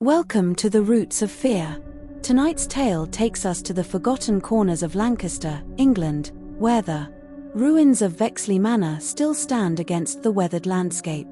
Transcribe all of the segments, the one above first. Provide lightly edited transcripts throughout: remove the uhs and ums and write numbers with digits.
Welcome to the Roots of Fear. Tonight's tale takes us to the forgotten corners of Lancaster, England, where the ruins of Vexley Manor still stand against the weathered landscape.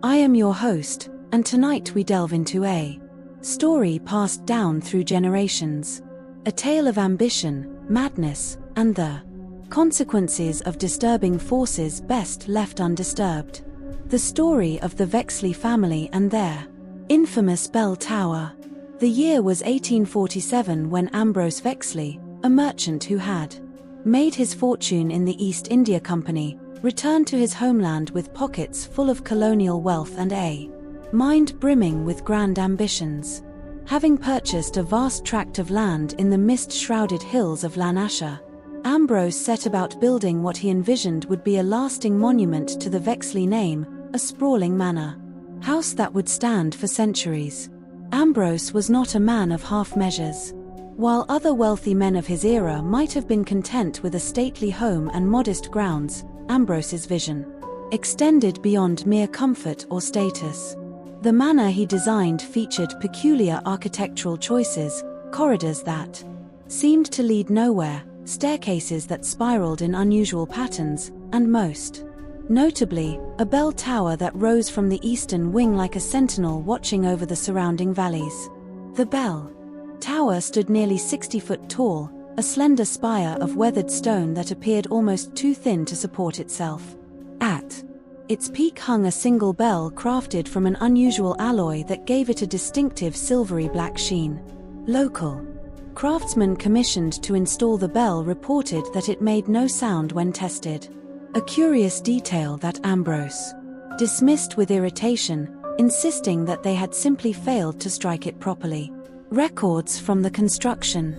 I am your host, and tonight we delve into a story passed down through generations. A tale of ambition, madness, and the consequences of disturbing forces best left undisturbed. The story of the Vexley family and their infamous bell tower. The year was 1847 when Ambrose Vexley, a merchant who had made his fortune in the East India Company, returned to his homeland with pockets full of colonial wealth and a mind brimming with grand ambitions. Having purchased a vast tract of land in the mist-shrouded hills of Lanarkshire, Ambrose set about building what he envisioned would be a lasting monument to the Vexley name, a sprawling manor house that would stand for centuries. Ambrose was not a man of half measures. While other wealthy men of his era might have been content with a stately home and modest grounds, Ambrose's vision extended beyond mere comfort or status. The manor he designed featured peculiar architectural choices, corridors that seemed to lead nowhere, staircases that spiraled in unusual patterns, and most notably, a bell tower that rose from the eastern wing like a sentinel watching over the surrounding valleys. The bell tower stood nearly 60 foot tall, a slender spire of weathered stone that appeared almost too thin to support itself. At its peak hung a single bell crafted from an unusual alloy that gave it a distinctive silvery black sheen. Local craftsmen commissioned to install the bell reported that it made no sound when tested. A curious detail that Ambrose dismissed with irritation, insisting that they had simply failed to strike it properly. Records from the construction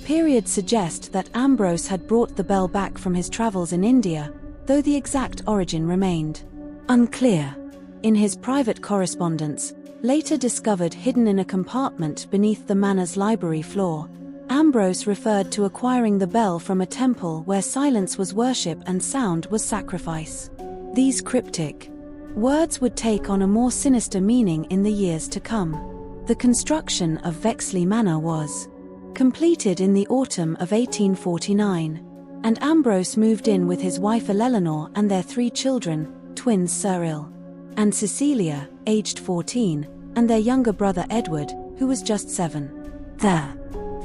period suggest that Ambrose had brought the bell back from his travels in India, though the exact origin remained unclear. In his private correspondence, later discovered hidden in a compartment beneath the manor's library floor, Ambrose referred to acquiring the bell from a temple where silence was worship and sound was sacrifice. These cryptic words would take on a more sinister meaning in the years to come. The construction of Vexley Manor was completed in the autumn of 1849, and Ambrose moved in with his wife Eleanor and their 3 children, twins Cyril and Cecilia, aged 14, and their younger brother Edward, who was just 7. The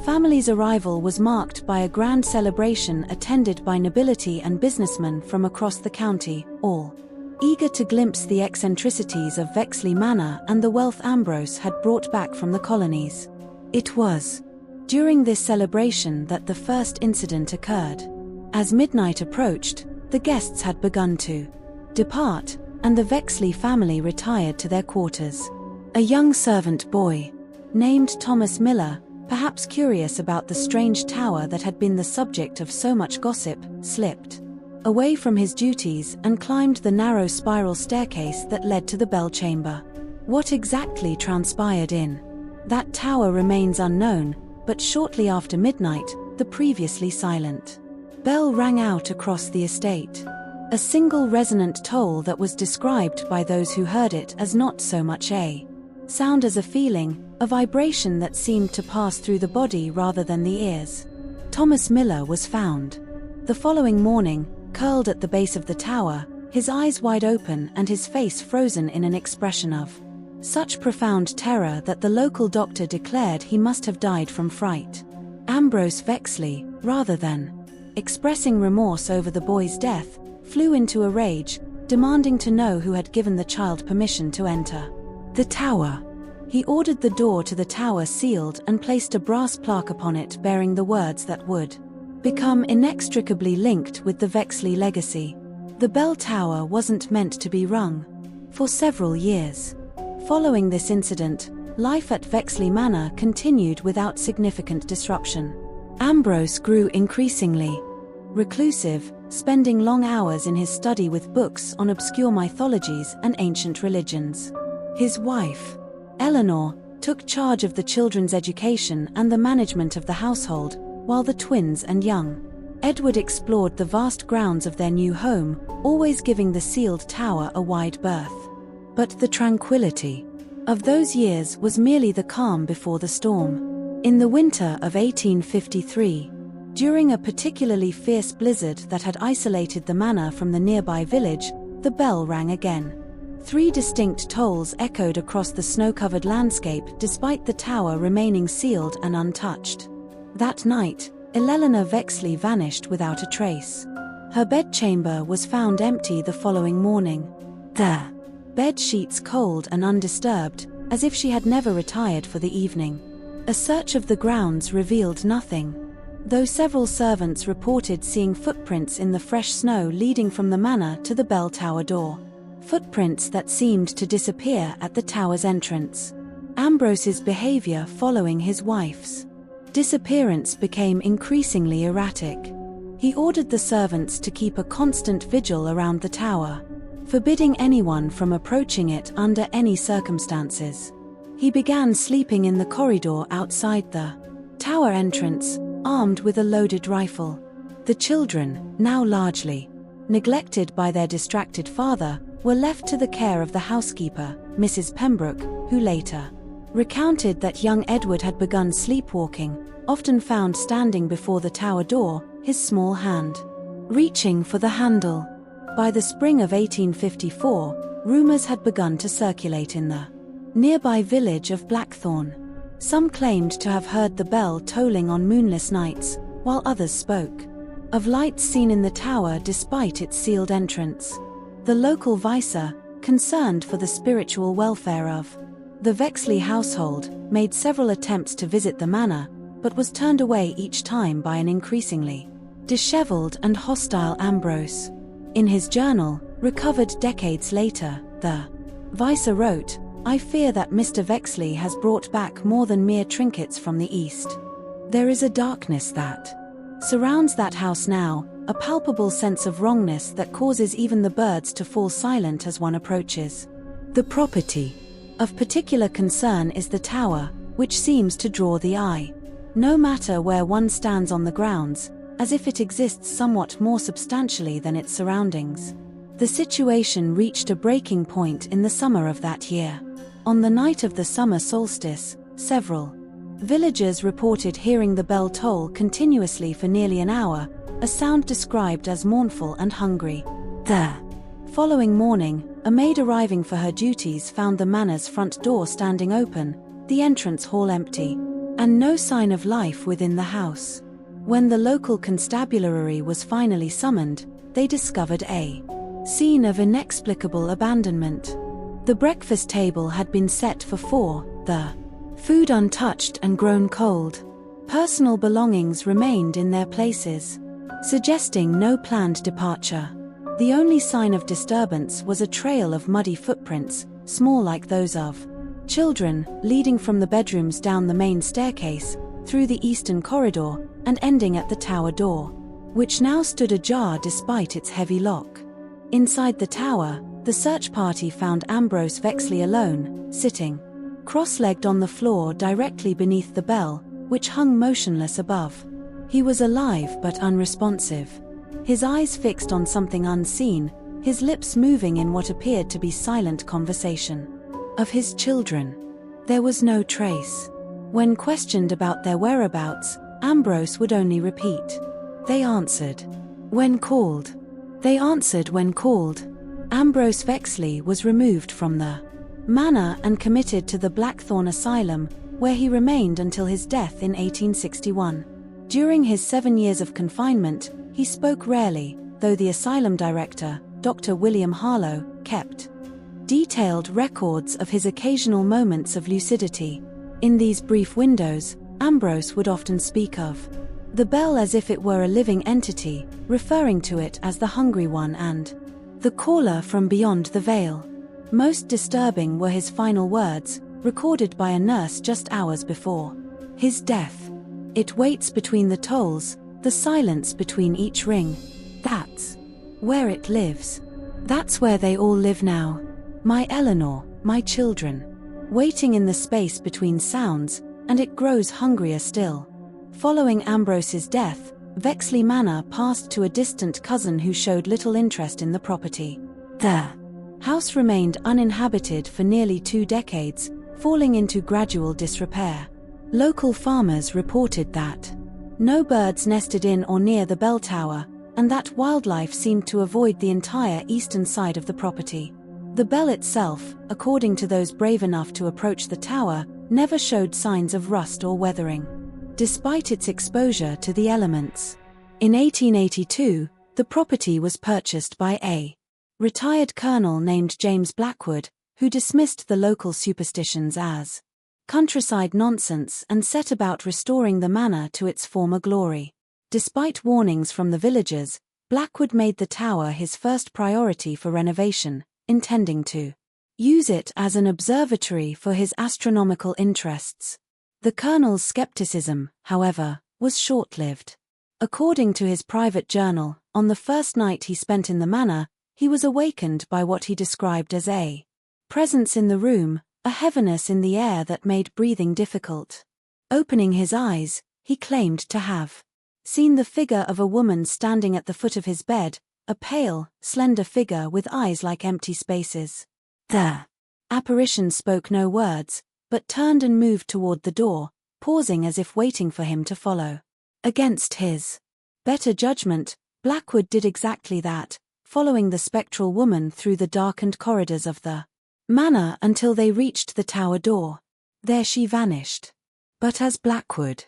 family's arrival was marked by a grand celebration attended by nobility and businessmen from across the county, all eager to glimpse the eccentricities of Vexley Manor and the wealth Ambrose had brought back from the colonies. It was during this celebration that the first incident occurred. As midnight approached, the guests had begun to depart, and the Vexley family retired to their quarters. A young servant boy, named Thomas Miller, perhaps curious about the strange tower that had been the subject of so much gossip, slipped away from his duties and climbed the narrow spiral staircase that led to the bell chamber. What exactly transpired in that tower remains unknown, but shortly after midnight, the previously silent bell rang out across the estate. A single resonant toll that was described by those who heard it as not so much a sound as a feeling, a vibration that seemed to pass through the body rather than the ears. Thomas Miller was found the following morning, curled at the base of the tower, his eyes wide open and his face frozen in an expression of such profound terror that the local doctor declared he must have died from fright. Ambrose Vexley, rather than expressing remorse over the boy's death, flew into a rage, demanding to know who had given the child permission to enter the tower. He ordered the door to the tower sealed and placed a brass plaque upon it bearing the words that would become inextricably linked with the Vexley legacy. The bell tower wasn't meant to be rung. For several years following this incident, life at Vexley Manor continued without significant disruption. Ambrose grew increasingly reclusive, spending long hours in his study with books on obscure mythologies and ancient religions. His wife, Eleanor, took charge of the children's education and the management of the household, while the twins and young Edward explored the vast grounds of their new home, always giving the sealed tower a wide berth. But the tranquility of those years was merely the calm before the storm. In the winter of 1853, during a particularly fierce blizzard that had isolated the manor from the nearby village, the bell rang again. 3 distinct tolls echoed across the snow-covered landscape despite the tower remaining sealed and untouched. That night, Eleanor Vexley vanished without a trace. Her bedchamber was found empty the following morning. The bed sheets cold and undisturbed, as if she had never retired for the evening. A search of the grounds revealed nothing, though several servants reported seeing footprints in the fresh snow leading from the manor to the bell tower door. Footprints that seemed to disappear at the tower's entrance. Ambrose's behavior following his wife's disappearance became increasingly erratic. He ordered the servants to keep a constant vigil around the tower, forbidding anyone from approaching it under any circumstances. He began sleeping in the corridor outside the tower entrance, armed with a loaded rifle. The children, now largely neglected by their distracted father, were left to the care of the housekeeper, Mrs. Pembroke, who later recounted that young Edward had begun sleepwalking, often found standing before the tower door, his small hand reaching for the handle. By the spring of 1854, rumors had begun to circulate in the nearby village of Blackthorn. Some claimed to have heard the bell tolling on moonless nights, while others spoke of lights seen in the tower despite its sealed entrance. The local vicar, concerned for the spiritual welfare of the Vexley household, made several attempts to visit the manor, but was turned away each time by an increasingly disheveled and hostile Ambrose. In his journal, recovered decades later, the vicar wrote, "I fear that Mr. Vexley has brought back more than mere trinkets from the East. There is a darkness that surrounds that house now, a palpable sense of wrongness that causes even the birds to fall silent as one approaches. The property of particular concern is the tower, which seems to draw the eye, no matter where one stands on the grounds, as if it exists somewhat more substantially than its surroundings." The situation reached a breaking point in the summer of that year. On the night of the summer solstice, several villagers reported hearing the bell toll continuously for nearly an hour, a sound described as mournful and hungry. The following morning, a maid arriving for her duties found the manor's front door standing open, the entrance hall empty, and no sign of life within the house. When the local constabulary was finally summoned, they discovered a scene of inexplicable abandonment. The breakfast table had been set for 4, the food untouched and grown cold. Personal belongings remained in their places, suggesting no planned departure. The only sign of disturbance was a trail of muddy footprints, small like those of children, leading from the bedrooms down the main staircase, through the eastern corridor, and ending at the tower door, which now stood ajar despite its heavy lock. Inside the tower, the search party found Ambrose Vexley alone, sitting cross-legged on the floor directly beneath the bell, which hung motionless above. He was alive but unresponsive, his eyes fixed on something unseen, his lips moving in what appeared to be silent conversation. Of his children, there was no trace. When questioned about their whereabouts, Ambrose would only repeat, "They answered when called. They answered when called." Ambrose Vexley was removed from the manor and committed to the Blackthorn Asylum, where he remained until his death in 1861. During his 7 years of confinement, he spoke rarely, though the asylum director, Dr. William Harlow, kept detailed records of his occasional moments of lucidity. In these brief windows, Ambrose would often speak of the bell as if it were a living entity, referring to it as the hungry one and the caller from beyond the veil. Most disturbing were his final words, recorded by a nurse just hours before his death. "It waits between the tolls, the silence between each ring. That's where it lives. That's where they all live now. My Eleanor, my children. Waiting in the space between sounds, and it grows hungrier still." Following Ambrose's death, Vexley Manor passed to a distant cousin who showed little interest in the property. The house remained uninhabited for nearly 2 decades, falling into gradual disrepair. Local farmers reported that no birds nested in or near the bell tower, and that wildlife seemed to avoid the entire eastern side of the property. The bell itself, according to those brave enough to approach the tower, never showed signs of rust or weathering, despite its exposure to the elements. In 1882, the property was purchased by a retired colonel named James Blackwood, who dismissed the local superstitions as countryside nonsense and set about restoring the manor to its former glory. Despite warnings from the villagers, Blackwood made the tower his first priority for renovation, intending to use it as an observatory for his astronomical interests. The colonel's skepticism, however, was short-lived. According to his private journal, on the first night he spent in the manor, he was awakened by what he described as a presence in the room, a heaviness in the air that made breathing difficult. Opening his eyes, he claimed to have seen the figure of a woman standing at the foot of his bed, a pale, slender figure with eyes like empty spaces. The apparition spoke no words, but turned and moved toward the door, pausing as if waiting for him to follow. Against his better judgment, Blackwood did exactly that, following the spectral woman through the darkened corridors of the manor until they reached the tower door. There she vanished. But as Blackwood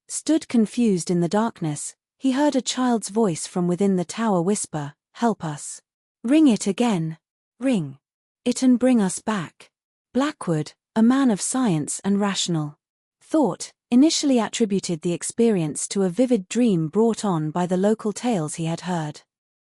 stood confused in the darkness, he heard a child's voice from within the tower whisper, "Help us. Ring it again. Ring it and bring us back." Blackwood, a man of science and rational thought, initially attributed the experience to a vivid dream brought on by the local tales he had heard.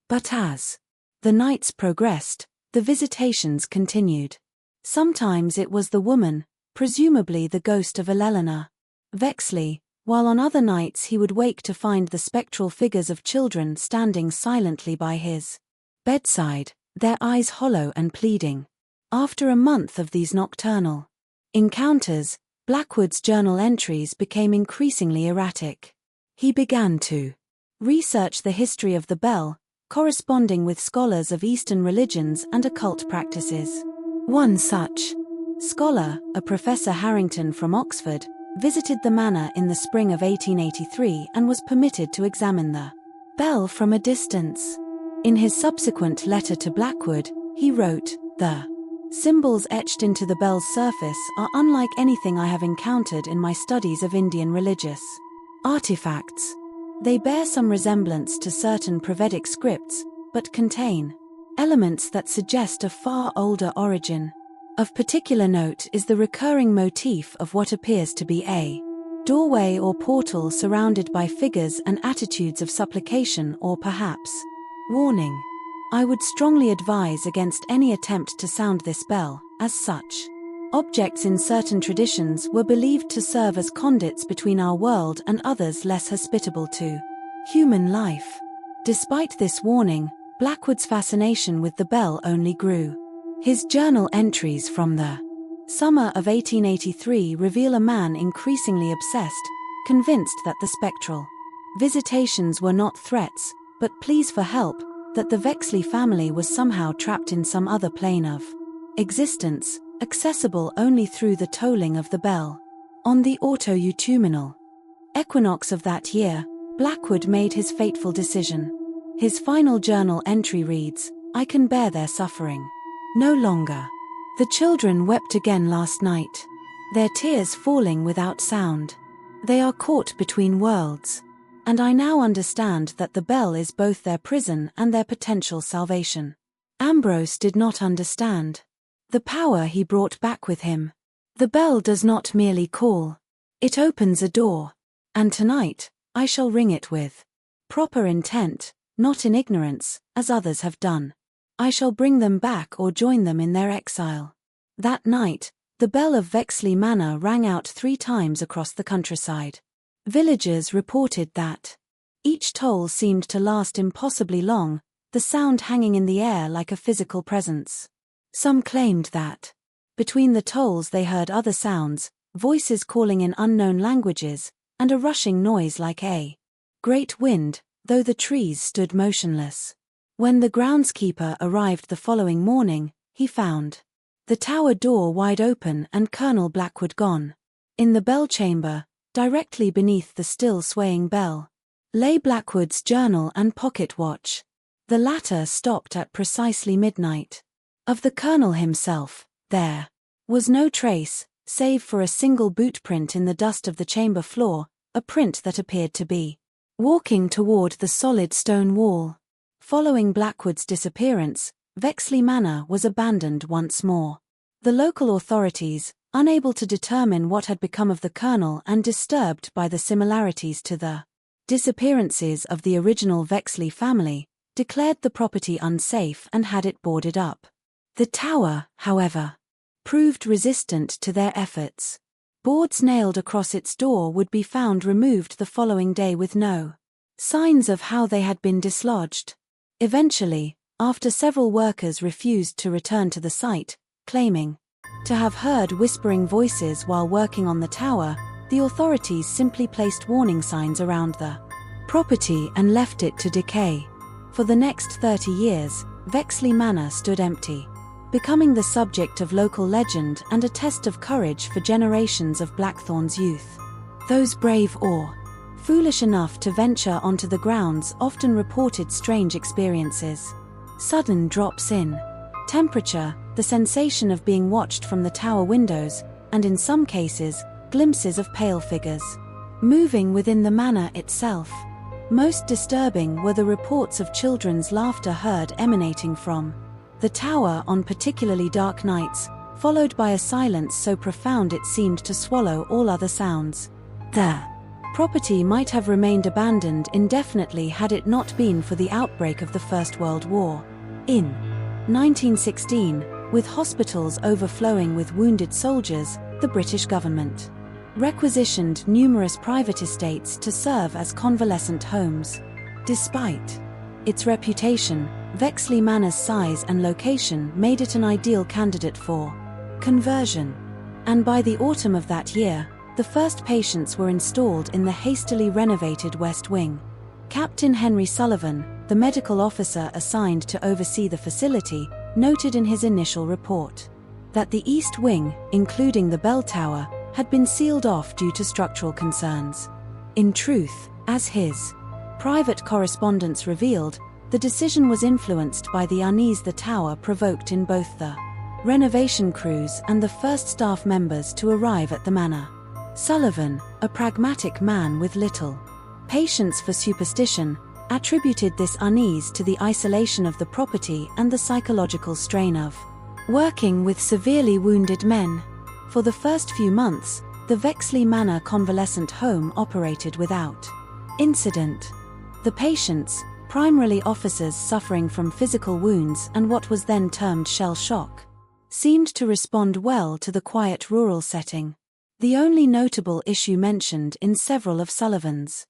But as the nights progressed, the visitations continued. Sometimes it was the woman, presumably the ghost of Eleanor Vexley, while on other nights he would wake to find the spectral figures of children standing silently by his bedside, their eyes hollow and pleading. After a month of these nocturnal encounters, Blackwood's journal entries became increasingly erratic. He began to research the history of the bell, corresponding with scholars of Eastern religions and occult practices. One such scholar, a Professor Harrington from Oxford, visited the manor in the spring of 1883 and was permitted to examine the bell from a distance. In his subsequent letter to Blackwood, he wrote, "The symbols etched into the bell's surface are unlike anything I have encountered in my studies of Indian religious artifacts. They bear some resemblance to certain Pravedic scripts, but contain elements that suggest a far older origin. Of particular note is the recurring motif of what appears to be a doorway or portal surrounded by figures and attitudes of supplication or perhaps warning. I would strongly advise against any attempt to sound this bell, as such objects in certain traditions were believed to serve as conduits between our world and others less hospitable to human life." Despite this warning, Blackwood's fascination with the bell only grew. His journal entries from the summer of 1883 reveal a man increasingly obsessed, convinced that the spectral visitations were not threats, but pleas for help, that the Vexley family was somehow trapped in some other plane of existence, accessible only through the tolling of the bell. On the autumnal equinox of that year, Blackwood made his fateful decision. His final journal entry reads, "I can bear their suffering no longer. The children wept again last night, their tears falling without sound. They are caught between worlds. And I now understand that the bell is both their prison and their potential salvation." Ambrose did not understand the power he brought back with him. The bell does not merely call. It opens a door. And tonight, I shall ring it with proper intent, not in ignorance, as others have done. I shall bring them back or join them in their exile. That night, the bell of Vexley Manor rang out 3 times across the countryside. Villagers reported that each toll seemed to last impossibly long, the sound hanging in the air like a physical presence. Some claimed that between the tolls they heard other sounds, voices calling in unknown languages, and a rushing noise like a great wind, though the trees stood motionless. When the groundskeeper arrived the following morning, he found the tower door wide open and Colonel Blackwood gone. In the bell chamber, directly beneath the still swaying bell, lay Blackwood's journal and pocket watch. The latter stopped at precisely midnight. Of the Colonel himself, there was no trace, save for a single boot print in the dust of the chamber floor, a print that appeared to be walking toward the solid stone wall. Following Blackwood's disappearance, Vexley Manor was abandoned once more. The local authorities, unable to determine what had become of the Colonel and disturbed by the similarities to the disappearances of the original Vexley family, declared the property unsafe and had it boarded up. The tower, however, proved resistant to their efforts. Boards nailed across its door would be found removed the following day with no signs of how they had been dislodged. Eventually, after several workers refused to return to the site, claiming to have heard whispering voices while working on the tower, the authorities simply placed warning signs around the property and left it to decay. For the next 30 years, Vexley Manor stood empty, becoming the subject of local legend and a test of courage for generations of Blackthorn's youth. Those brave or foolish enough to venture onto the grounds often reported strange experiences. Sudden drops in temperature, the sensation of being watched from the tower windows, and in some cases, glimpses of pale figures moving within the manor itself. Most disturbing were the reports of children's laughter heard emanating from the tower on particularly dark nights, followed by a silence so profound it seemed to swallow all other sounds. The property might have remained abandoned indefinitely had it not been for the outbreak of the First World War. In 1916, with hospitals overflowing with wounded soldiers, the British government requisitioned numerous private estates to serve as convalescent homes. Despite its reputation, Vexley Manor's size and location made it an ideal candidate for conversion. And by the autumn of that year, the first patients were installed in the hastily renovated West Wing. Captain Henry Sullivan, the medical officer assigned to oversee the facility, noted in his initial report that the East Wing, including the bell tower, had been sealed off due to structural concerns. In truth, as his private correspondence revealed, the decision was influenced by the unease the tower provoked in both the renovation crews and the first staff members to arrive at the manor. Sullivan, a pragmatic man with little patience for superstition, attributed this unease to the isolation of the property and the psychological strain of working with severely wounded men. For the first few months, the Vexley Manor Convalescent Home operated without incident. The patients, primarily officers suffering from physical wounds and what was then termed shell shock, seemed to respond well to the quiet rural setting. The only notable issue mentioned in several of Sullivan's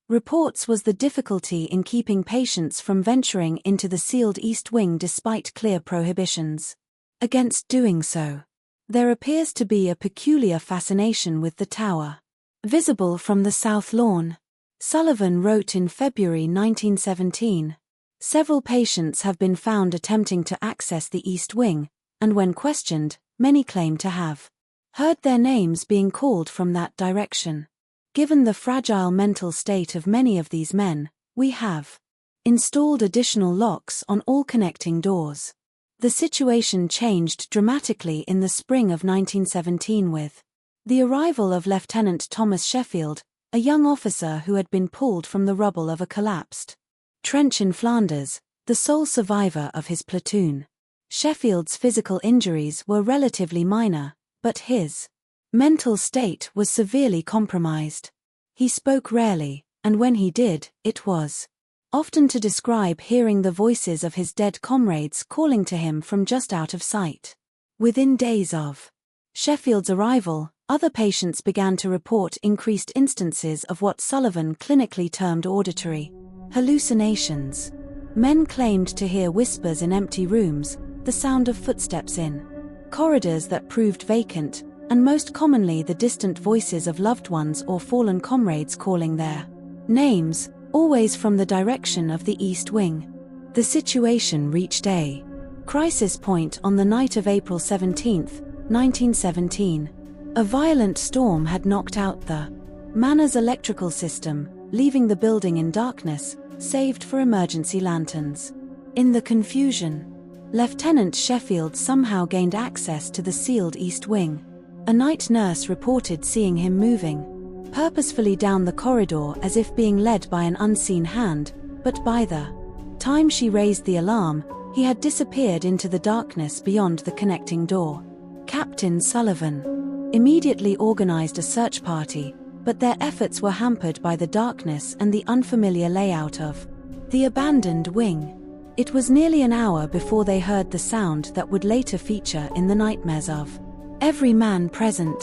reports was the difficulty in keeping patients from venturing into the sealed East Wing despite clear prohibitions against doing so. There appears to be a peculiar fascination with the tower, visible from the south lawn. Sullivan wrote in February 1917, "Several patients have been found attempting to access the East Wing, and when questioned, many claim to have heard their names being called from that direction. Given the fragile mental state of many of these men, we have installed additional locks on all connecting doors." The situation changed dramatically in the spring of 1917 with the arrival of Lieutenant Thomas Sheffield, a young officer who had been pulled from the rubble of a collapsed trench in Flanders, the sole survivor of his platoon. Sheffield's physical injuries were relatively minor, but his mental state was severely compromised. He spoke rarely, and when he did, it was often to describe hearing the voices of his dead comrades calling to him from just out of sight. Within days of Sheffield's arrival, other patients began to report increased instances of what Sullivan clinically termed auditory hallucinations. Men claimed to hear whispers in empty rooms, the sound of footsteps in corridors that proved vacant, and most commonly the distant voices of loved ones or fallen comrades calling their names, always from the direction of the East Wing. The situation reached a Crisis point on the night of April 17, 1917. A violent storm had knocked out the manor's electrical system, leaving the building in darkness, saved for emergency lanterns. In the confusion, Lieutenant Sheffield somehow gained access to the sealed east wing. A night nurse reported seeing him moving purposefully down the corridor as if being led by an unseen hand, but by the time she raised the alarm, he had disappeared into the darkness beyond the connecting door. Captain Sullivan immediately organized a search party, but their efforts were hampered by the darkness and the unfamiliar layout of the abandoned wing. It was nearly an hour before they heard the sound that would later feature in the nightmares of every man present.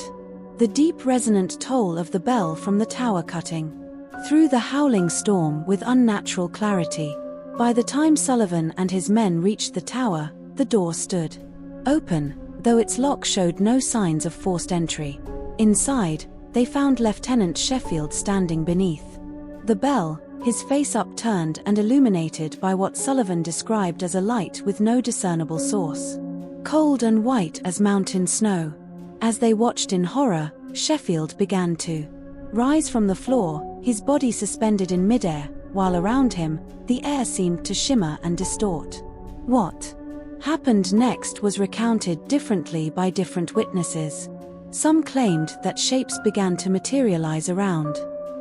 The deep resonant toll of the bell from the tower cutting through the howling storm with unnatural clarity. By the time Sullivan and his men reached the tower, the door stood open, though its lock showed no signs of forced entry. Inside, they found Lieutenant Sheffield standing beneath the bell, his face upturned and illuminated by what Sullivan described as a light with no discernible source. Cold and white as mountain snow. As they watched in horror, Sheffield began to rise from the floor, his body suspended in midair, while around him, the air seemed to shimmer and distort. What happened next was recounted differently by different witnesses. Some claimed that shapes began to materialize around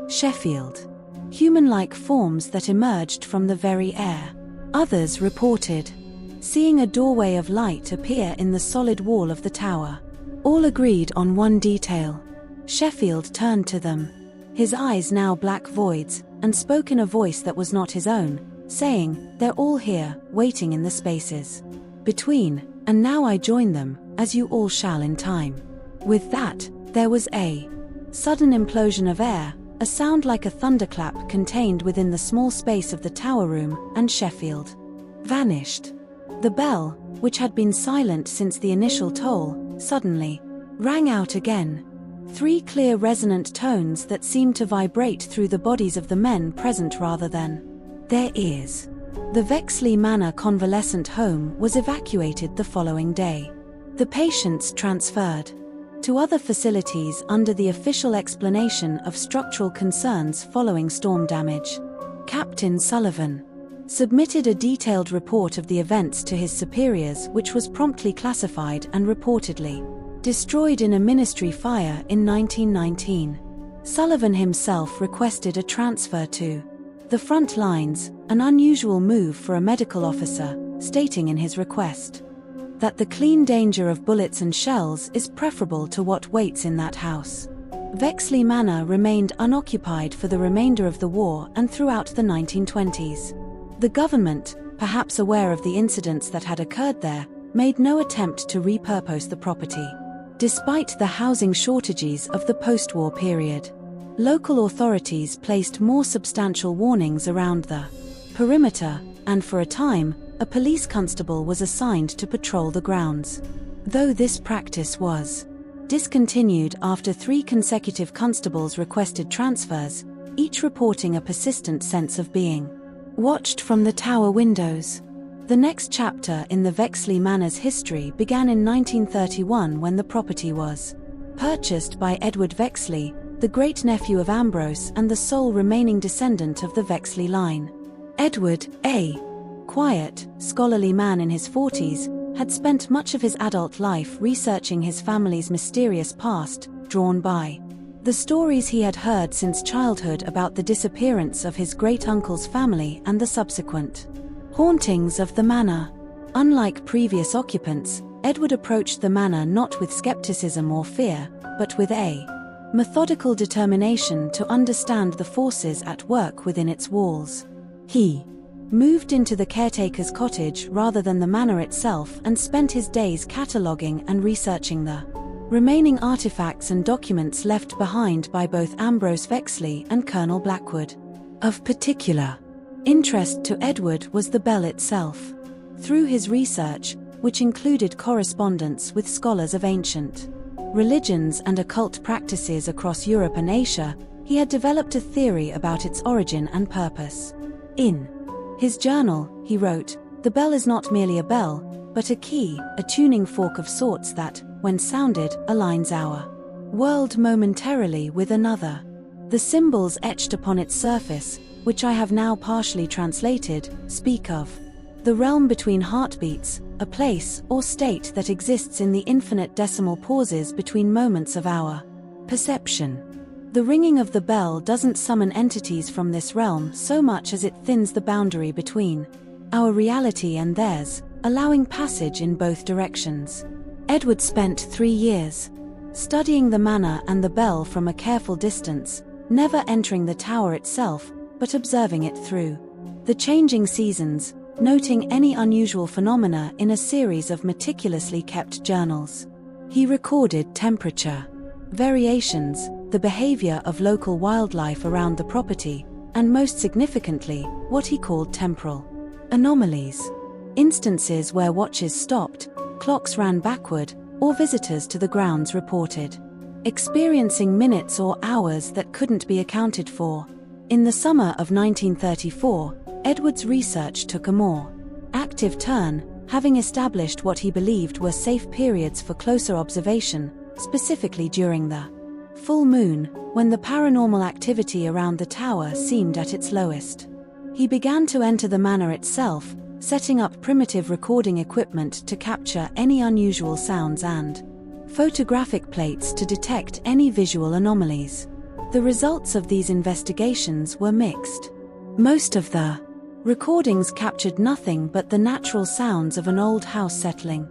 Sheffield, human-like forms that emerged from the very air. Others reported seeing a doorway of light appear in the solid wall of the tower. All agreed on one detail. Sheffield turned to them, his eyes now black voids, and spoke in a voice that was not his own, saying, "They're all here, waiting in the spaces between, and now I join them, as you all shall in time." With that, there was a sudden implosion of air, a sound like a thunderclap contained within the small space of the tower room, and Sheffield vanished. The bell, which had been silent since the initial toll, suddenly rang out again. 3 clear resonant tones that seemed to vibrate through the bodies of the men present rather than their ears. The Vexley Manor convalescent home was evacuated the following day. The patients transferred to other facilities under the official explanation of structural concerns following storm damage. Captain Sullivan submitted a detailed report of the events to his superiors, which was promptly classified and reportedly destroyed in a ministry fire in 1919. Sullivan himself requested a transfer to the front lines, an unusual move for a medical officer, stating in his request that the clean danger of bullets and shells is preferable to what waits in that house. Vexley Manor remained unoccupied for the remainder of the war and throughout the 1920s. The government, perhaps aware of the incidents that had occurred there, made no attempt to repurpose the property. Despite the housing shortages of the post-war period, local authorities placed more substantial warnings around the perimeter, and for a time, a police constable was assigned to patrol the grounds. Though this practice was discontinued after 3 consecutive constables requested transfers, each reporting a persistent sense of being watched from the tower windows. The next chapter in the Vexley Manor's history began in 1931 when the property was purchased by Edward Vexley, the great-nephew of Ambrose and the sole remaining descendant of the Vexley line. Edward, a quiet, scholarly man in his 40s, had spent much of his adult life researching his family's mysterious past, drawn by the stories he had heard since childhood about the disappearance of his great-uncle's family and the subsequent hauntings of the manor. Unlike previous occupants, Edward approached the manor not with skepticism or fear, but with a methodical determination to understand the forces at work within its walls. He moved into the caretaker's cottage rather than the manor itself and spent his days cataloguing and researching the remaining artifacts and documents left behind by both Ambrose Vexley and Colonel Blackwood. Of particular interest to Edward was the bell itself. Through his research, which included correspondence with scholars of ancient religions and occult practices across Europe and Asia, he had developed a theory about its origin and purpose. In his journal, he wrote, "The bell is not merely a bell, but a key, a tuning fork of sorts that, when sounded, aligns our world momentarily with another. The symbols etched upon its surface, which I have now partially translated, speak of the realm between heartbeats, a place or state that exists in the infinite decimal pauses between moments of our perception. The ringing of the bell doesn't summon entities from this realm so much as it thins the boundary between our reality and theirs, allowing passage in both directions. Edward spent 3 years studying the manor and the bell from a careful distance, never entering the tower itself, but observing it through the changing seasons, noting any unusual phenomena in a series of meticulously kept journals. He recorded temperature variations, the behavior of local wildlife around the property, and most significantly, what he called temporal anomalies. Instances where watches stopped, clocks ran backward, or visitors to the grounds reported experiencing minutes or hours that couldn't be accounted for. In the summer of 1934, Edward's research took a more active turn, having established what he believed were safe periods for closer observation, specifically during the full moon, when the paranormal activity around the tower seemed at its lowest. He began to enter the manor itself, setting up primitive recording equipment to capture any unusual sounds and photographic plates to detect any visual anomalies. The results of these investigations were mixed. Most of the recordings captured nothing but the natural sounds of an old house settling,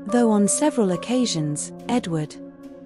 though on several occasions, Edward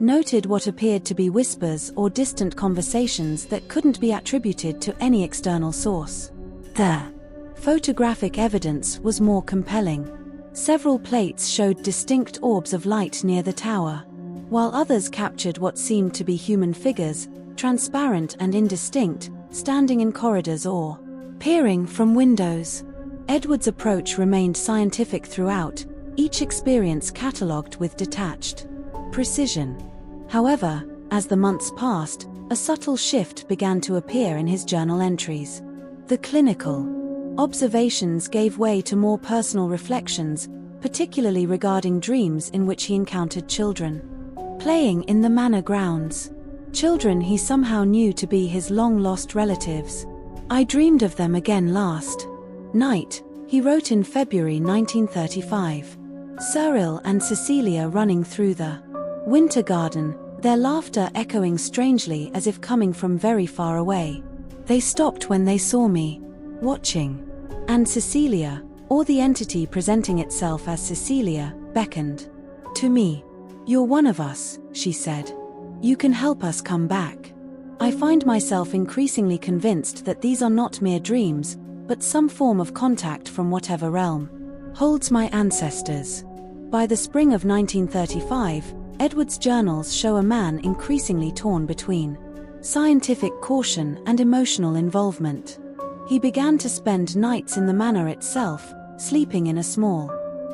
noted what appeared to be whispers or distant conversations that couldn't be attributed to any external source. The photographic evidence was more compelling. Several plates showed distinct orbs of light near the tower, while others captured what seemed to be human figures, transparent and indistinct, standing in corridors or peering from windows. Edward's approach remained scientific throughout, each experience catalogued with detached precision. However, as the months passed, a subtle shift began to appear in his journal entries. The clinical observations gave way to more personal reflections, particularly regarding dreams in which he encountered children playing in the manor grounds. Children he somehow knew to be his long-lost relatives. "I dreamed of them again last night," he wrote in February 1935. Cyril and Cecilia running through the winter garden, their laughter echoing strangely as if coming from very far away. They stopped when they saw me watching, and Cecilia, or the entity presenting itself as Cecilia, beckoned to me. "You're one of us," she said. "You can help us come back." I find myself increasingly convinced that these are not mere dreams, but some form of contact from whatever realm holds my ancestors. By the spring of 1935, Edward's journals show a man increasingly torn between scientific caution and emotional involvement. He began to spend nights in the manor itself, sleeping in a small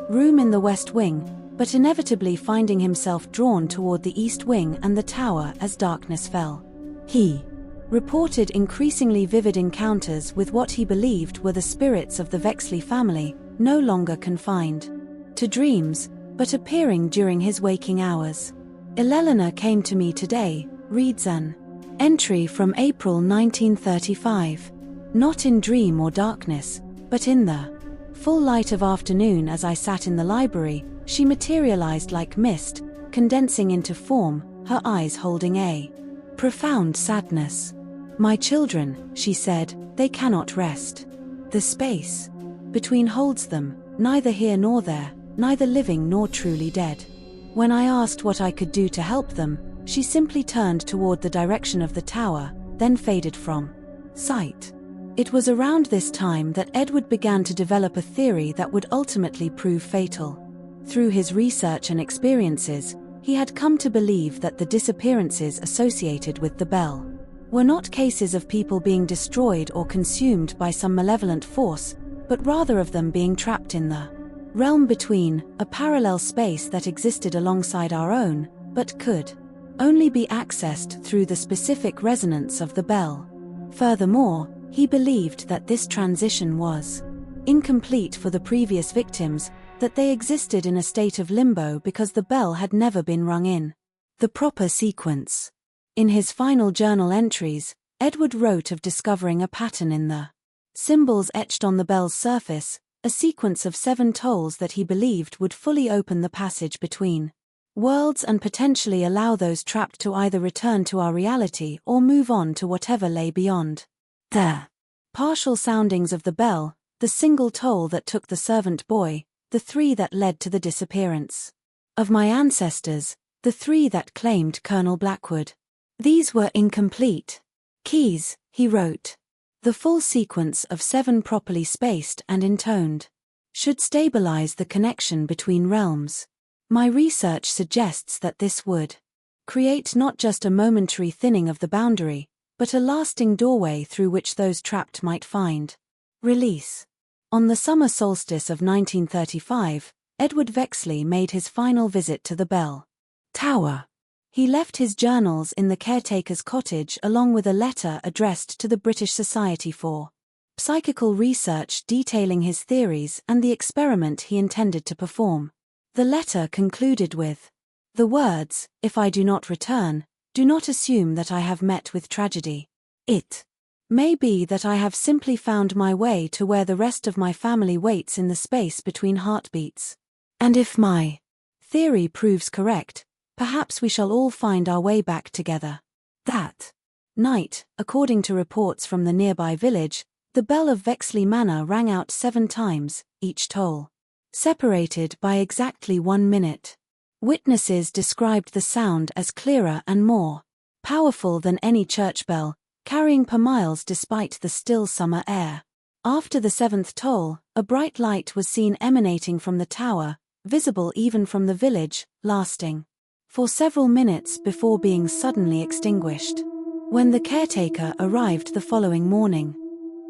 room in the west wing, but inevitably finding himself drawn toward the east wing and the tower as darkness fell. He reported increasingly vivid encounters with what he believed were the spirits of the Vexley family, no longer confined to dreams, but appearing during his waking hours. "Eleanor came to me today," reads an entry from April 1935. "Not in dream or darkness, but in the full light of afternoon as I sat in the library, she materialized like mist, condensing into form, her eyes holding a profound sadness. 'My children,' she said, 'they cannot rest. The space between holds them, neither here nor there, neither living nor truly dead.' When I asked what I could do to help them, she simply turned toward the direction of the tower, then faded from sight." It was around this time that Edward began to develop a theory that would ultimately prove fatal. Through his research and experiences, he had come to believe that the disappearances associated with the bell were not cases of people being destroyed or consumed by some malevolent force, but rather of them being trapped in the realm between, a parallel space that existed alongside our own, but could only be accessed through the specific resonance of the bell. Furthermore, he believed that this transition was incomplete for the previous victims, that they existed in a state of limbo because the bell had never been rung in the proper sequence. In his final journal entries, Edward wrote of discovering a pattern in the symbols etched on the bell's surface, a sequence of 7 tolls that he believed would fully open the passage between worlds and potentially allow those trapped to either return to our reality or move on to whatever lay beyond. The partial soundings of the bell, the single toll that took the servant boy, the 3 that led to the disappearance of my ancestors, the 3 that claimed Colonel Blackwood. These were incomplete keys, he wrote. The full sequence of 7 properly spaced and intoned should stabilize the connection between realms. My research suggests that this would create not just a momentary thinning of the boundary, but a lasting doorway through which those trapped might find release. On the summer solstice of 1935, Edward Vexley made his final visit to the bell tower. He left his journals in the caretaker's cottage along with a letter addressed to the British Society for Psychical Research detailing his theories and the experiment he intended to perform. The letter concluded with the words, "If I do not return, do not assume that I have met with tragedy. It may be that I have simply found my way to where the rest of my family waits in the space between heartbeats. And if my theory proves correct, perhaps we shall all find our way back together." That night, according to reports from the nearby village, the bell of Vexley Manor rang out 7 times, each toll separated by exactly 1 minute. Witnesses described the sound as clearer and more powerful than any church bell, carrying per miles despite the still summer air. After the 7th toll, a bright light was seen emanating from the tower, visible even from the village, lasting for several minutes before being suddenly extinguished. When the caretaker arrived the following morning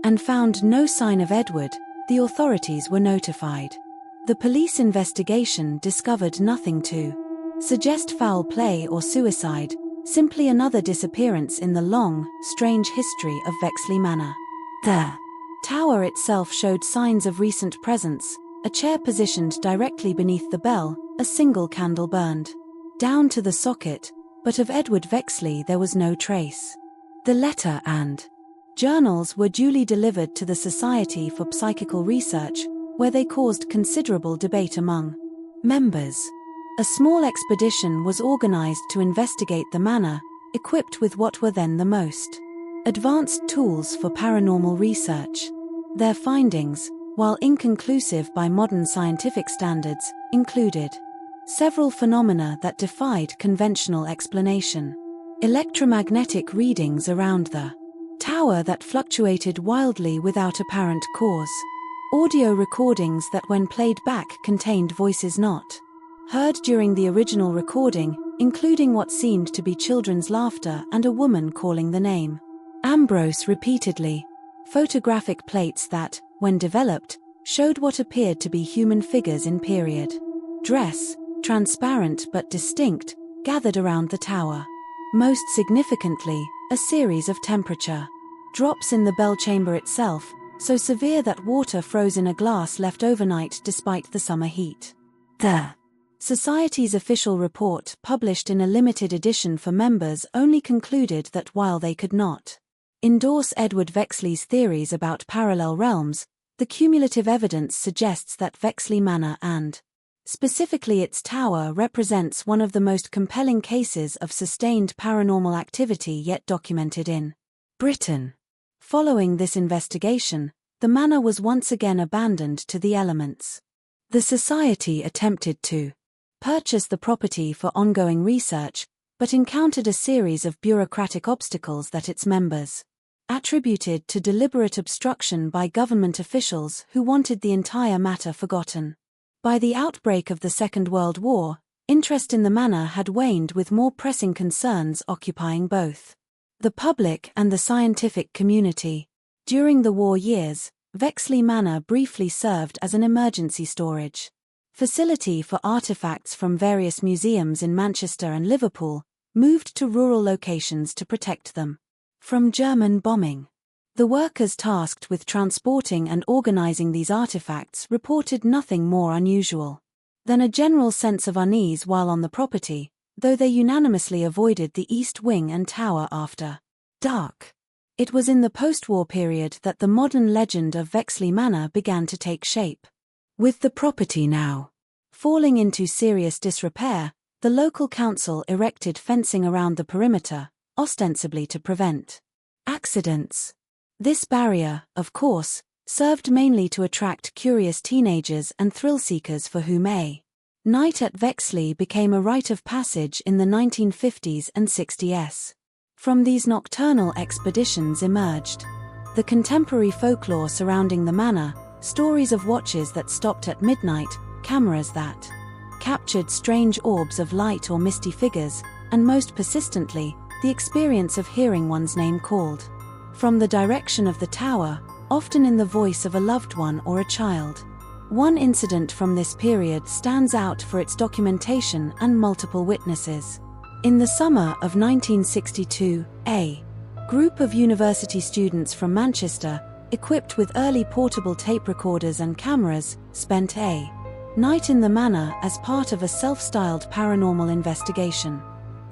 and found no sign of Edward, the authorities were notified. The police investigation discovered nothing to suggest foul play or suicide, simply another disappearance in the long, strange history of Vexley Manor. The tower itself showed signs of recent presence, a chair positioned directly beneath the bell, a single candle burned down to the socket, but of Edward Vexley there was no trace. The letter and journals were duly delivered to the Society for Psychical Research, where they caused considerable debate among members. A small expedition was organized to investigate the manor, equipped with what were then the most advanced tools for paranormal research. Their findings, while inconclusive by modern scientific standards, included several phenomena that defied conventional explanation. Electromagnetic readings around the tower that fluctuated wildly without apparent cause. Audio recordings that when played back contained voices not heard during the original recording, including what seemed to be children's laughter and a woman calling the name Ambrose repeatedly. Photographic plates that, when developed, showed what appeared to be human figures in period dress, transparent but distinct, gathered around the tower. Most significantly, a series of temperature drops in the bell chamber itself, so severe that water froze in a glass left overnight despite the summer heat. The Society's official report, published in a limited edition for members, only concluded that while they could not endorse Edward Vexley's theories about parallel realms, the cumulative evidence suggests that Vexley Manor and specifically its tower represents one of the most compelling cases of sustained paranormal activity yet documented in Britain. Following this investigation, the manor was once again abandoned to the elements. The Society attempted to purchase the property for ongoing research, but encountered a series of bureaucratic obstacles that its members attributed to deliberate obstruction by government officials who wanted the entire matter forgotten. By the outbreak of the Second World War, interest in the manor had waned, with more pressing concerns occupying both the public and the scientific community. During the war years, Vexley Manor briefly served as an emergency storage facility for artifacts from various museums in Manchester and Liverpool, moved to rural locations to protect them from German bombing. The workers tasked with transporting and organizing these artifacts reported nothing more unusual than a general sense of unease while on the property, though they unanimously avoided the east wing and tower after dark. It was in the post-war period that the modern legend of Vexley Manor began to take shape. With the property now falling into serious disrepair, the local council erected fencing around the perimeter, ostensibly to prevent accidents. This barrier, of course, served mainly to attract curious teenagers and thrill-seekers for whom a night at Vexley became a rite of passage in the 1950s and 60s. From these nocturnal expeditions emerged the contemporary folklore surrounding the manor, stories of watches that stopped at midnight, cameras that captured strange orbs of light or misty figures, and most persistently, the experience of hearing one's name called from the direction of the tower, often in the voice of a loved one or a child. One incident from this period stands out for its documentation and multiple witnesses. In the summer of 1962, a group of university students from Manchester, equipped with early portable tape recorders and cameras, spent a night in the manor as part of a self-styled paranormal investigation.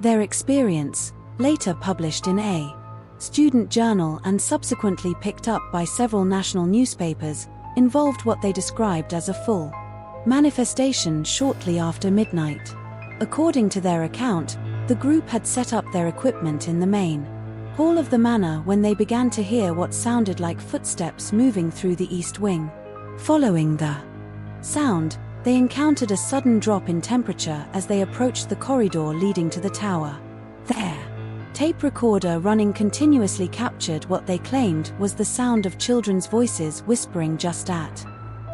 Their experience, later published in a student journal and subsequently picked up by several national newspapers, involved what they described as a full manifestation shortly after midnight. According to their account, the group had set up their equipment in the main hall of the manor when they began to hear what sounded like footsteps moving through the east wing. Following the sound, they encountered a sudden drop in temperature as they approached the corridor leading to the tower. Their tape recorder running continuously captured what they claimed was the sound of children's voices whispering just at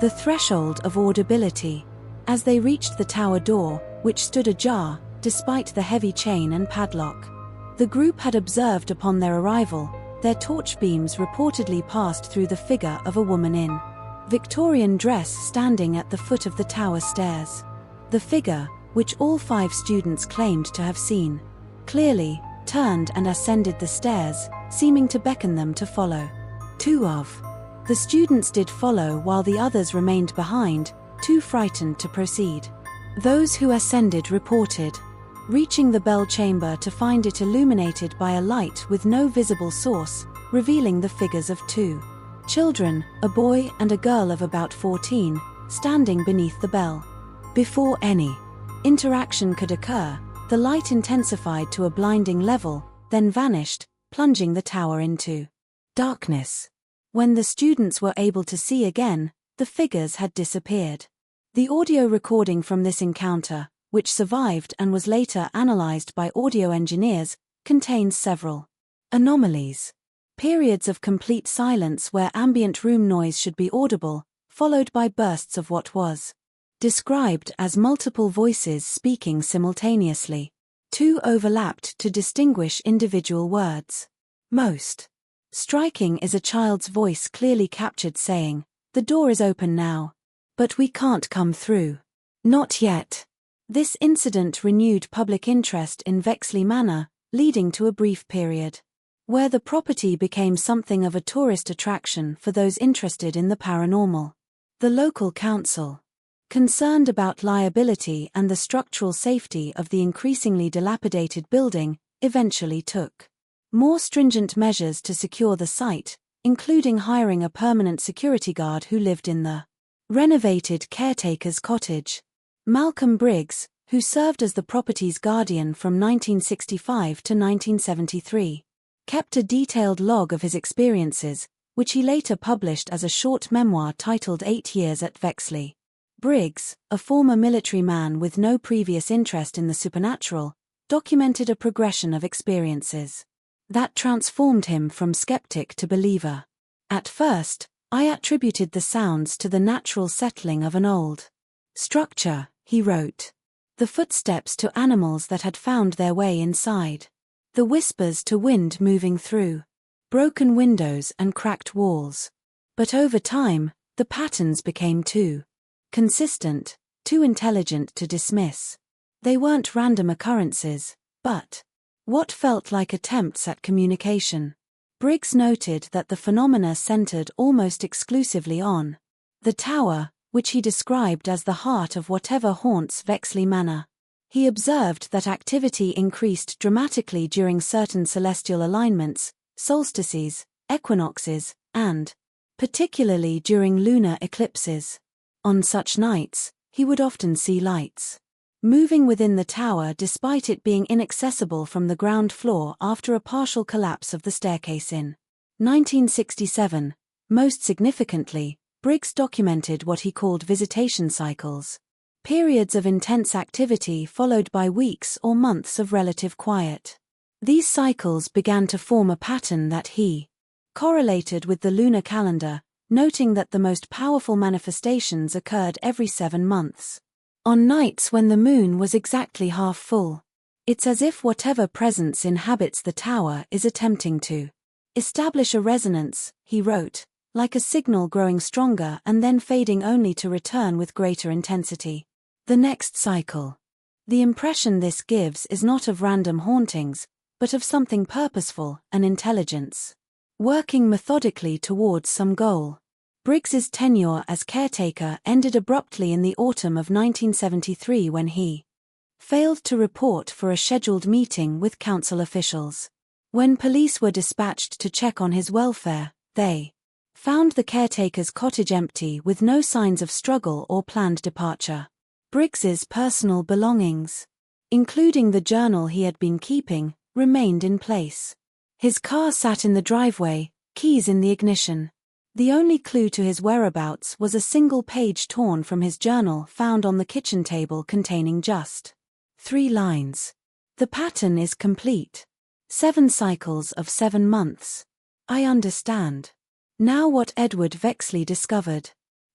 the threshold of audibility. As they reached the tower door, which stood ajar, despite the heavy chain and padlock, the group had observed upon their arrival, their torch beams reportedly passed through the figure of a woman in Victorian dress standing at the foot of the tower stairs. The figure, which all 5 students claimed to have seen, clearly turned and ascended the stairs, seeming to beckon them to follow. 2 of the students did follow while the others remained behind, too frightened to proceed. Those who ascended reported reaching the bell chamber to find it illuminated by a light with no visible source, revealing the figures of 2 children, a boy and a girl of about 14, standing beneath the bell. Before any interaction could occur, the light intensified to a blinding level, then vanished, plunging the tower into darkness. When the students were able to see again, the figures had disappeared. The audio recording from this encounter, which survived and was later analyzed by audio engineers, contains several anomalies. Periods of complete silence where ambient room noise should be audible, followed by bursts of what was described as multiple voices speaking simultaneously. 2 overlapped to distinguish individual words. Most striking is a child's voice clearly captured saying, "The door is open now. But we can't come through." Not yet. This incident renewed public interest in Vexley Manor, leading to a brief period where the property became something of a tourist attraction for those interested in the paranormal. The local council, concerned about liability and the structural safety of the increasingly dilapidated building, eventually took more stringent measures to secure the site, including hiring a permanent security guard who lived in the renovated caretaker's cottage. Malcolm Briggs, who served as the property's guardian from 1965 to 1973, kept a detailed log of his experiences, which he later published as a short memoir titled 8 Years at Vexley. Briggs, a former military man with no previous interest in the supernatural, documented a progression of experiences that transformed him from skeptic to believer. "At first, I attributed the sounds to the natural settling of an old structure," he wrote. "The footsteps to animals that had found their way inside. The whispers to wind moving through broken windows and cracked walls. But over time, the patterns became too consistent, too intelligent to dismiss. They weren't random occurrences, but what felt like attempts at communication. Briggs noted that the phenomena centered almost exclusively on the tower, which he described as the heart of whatever haunts Vexley Manor. He observed that activity increased dramatically during certain celestial alignments, solstices, equinoxes, and particularly during lunar eclipses. On such nights, he would often see lights moving within the tower despite it being inaccessible from the ground floor after a partial collapse of the staircase in 1967. Most significantly, Briggs documented what he called visitation cycles, periods of intense activity followed by weeks or months of relative quiet. These cycles began to form a pattern that he correlated with the lunar calendar, noting that the most powerful manifestations occurred every 7 months. On nights when the moon was exactly half full. It's as if whatever presence inhabits the tower is attempting to establish a resonance, he wrote, like a signal growing stronger and then fading only to return with greater intensity the next cycle. The impression this gives is not of random hauntings, but of something purposeful, an intelligence working methodically towards some goal. Briggs's tenure as caretaker ended abruptly in the autumn of 1973 when he failed to report for a scheduled meeting with council officials. When police were dispatched to check on his welfare, they found the caretaker's cottage empty with no signs of struggle or planned departure. Briggs's personal belongings, including the journal he had been keeping, remained in place. His car sat in the driveway, keys in the ignition. The only clue to his whereabouts was a single page torn from his journal found on the kitchen table containing just 3 lines. The pattern is complete. 7 cycles of 7 months. I understand now what Edward Vexley discovered.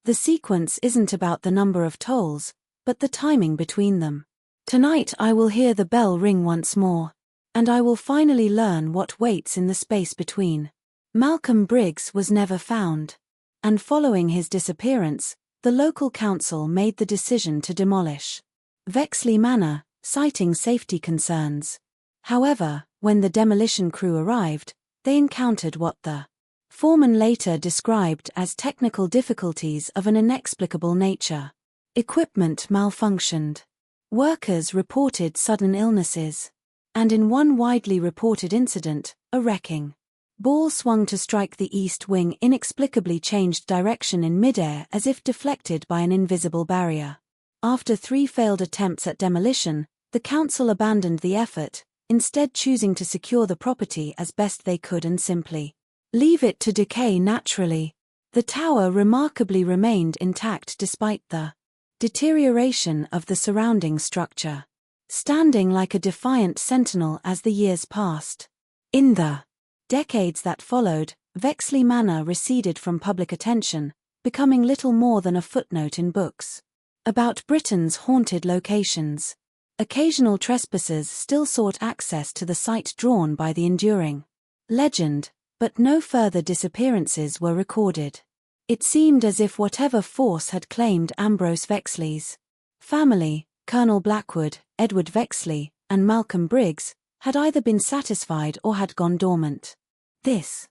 The sequence isn't about the number of tolls, but the timing between them. Tonight I will hear the bell ring once more, and I will finally learn what waits in the space between. Malcolm Briggs was never found, and following his disappearance, the local council made the decision to demolish Vexley Manor, citing safety concerns. However, when the demolition crew arrived, they encountered what the foreman later described as technical difficulties of an inexplicable nature. Equipment malfunctioned. Workers reported sudden illnesses. And in one widely reported incident, a wrecking ball swung to strike the east wing inexplicably changed direction in midair as if deflected by an invisible barrier. After 3 failed attempts at demolition, the council abandoned the effort, instead choosing to secure the property as best they could and simply leave it to decay naturally. The tower remarkably remained intact despite the deterioration of the surrounding structure, standing like a defiant sentinel as the years passed. In the decades that followed, Vexley Manor receded from public attention, becoming little more than a footnote in books about Britain's haunted locations. Occasional trespassers still sought access to the site drawn by the enduring legend, but no further disappearances were recorded. It seemed as if whatever force had claimed Ambrose Vexley's family, Colonel Blackwood, Edward Vexley, and Malcolm Briggs, had either been satisfied or had gone dormant. This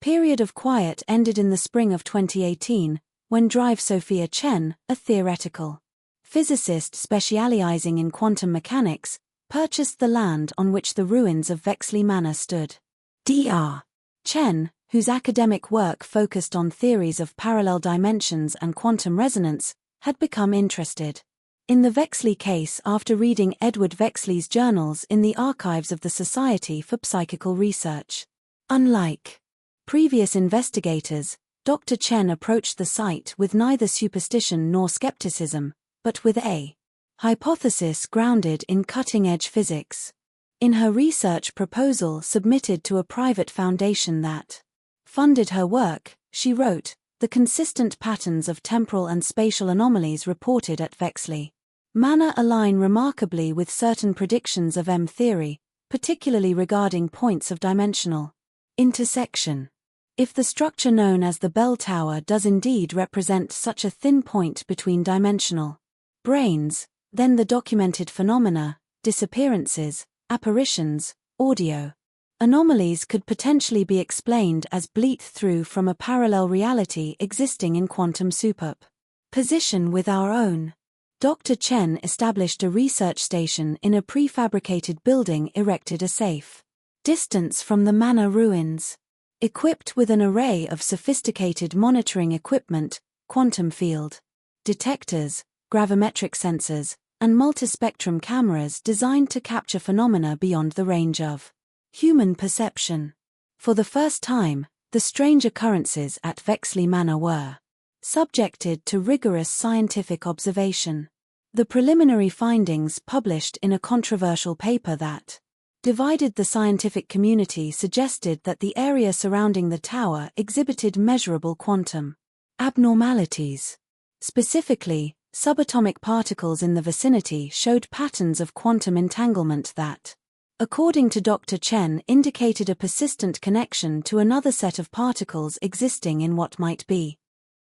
period of quiet ended in the spring of 2018, when Drive Sophia Chen, a theoretical physicist specializing in quantum mechanics, purchased the land on which the ruins of Vexley Manor stood. Dr. Chen, whose academic work focused on theories of parallel dimensions and quantum resonance, had become interested in the Vexley case after reading Edward Vexley's journals in the archives of the Society for Psychical Research. Unlike previous investigators, Dr. Chen approached the site with neither superstition nor skepticism, but with a hypothesis grounded in cutting-edge physics. In her research proposal submitted to a private foundation that funded her work, she wrote, "The consistent patterns of temporal and spatial anomalies reported at Vexley Manor align remarkably with certain predictions of M-theory, particularly regarding points of dimensional intersection. If the structure known as the bell tower does indeed represent such a thin point between dimensional branes, then the documented phenomena, disappearances, apparitions, audio Anomalies could potentially be explained as bleed-through from a parallel reality existing in quantum superposition with our own. Dr. Chen established a research station in a prefabricated building erected a safe distance from the manor ruins. Equipped with an array of sophisticated monitoring equipment, quantum field detectors, gravimetric sensors, and multispectrum cameras designed to capture phenomena beyond the range of human perception. For the first time, the strange occurrences at Vexley Manor were subjected to rigorous scientific observation. The preliminary findings published in a controversial paper that divided the scientific community suggested that the area surrounding the tower exhibited measurable quantum abnormalities. Specifically, subatomic particles in the vicinity showed patterns of quantum entanglement that, according to Dr. Chen, indicated a persistent connection to another set of particles existing in what might be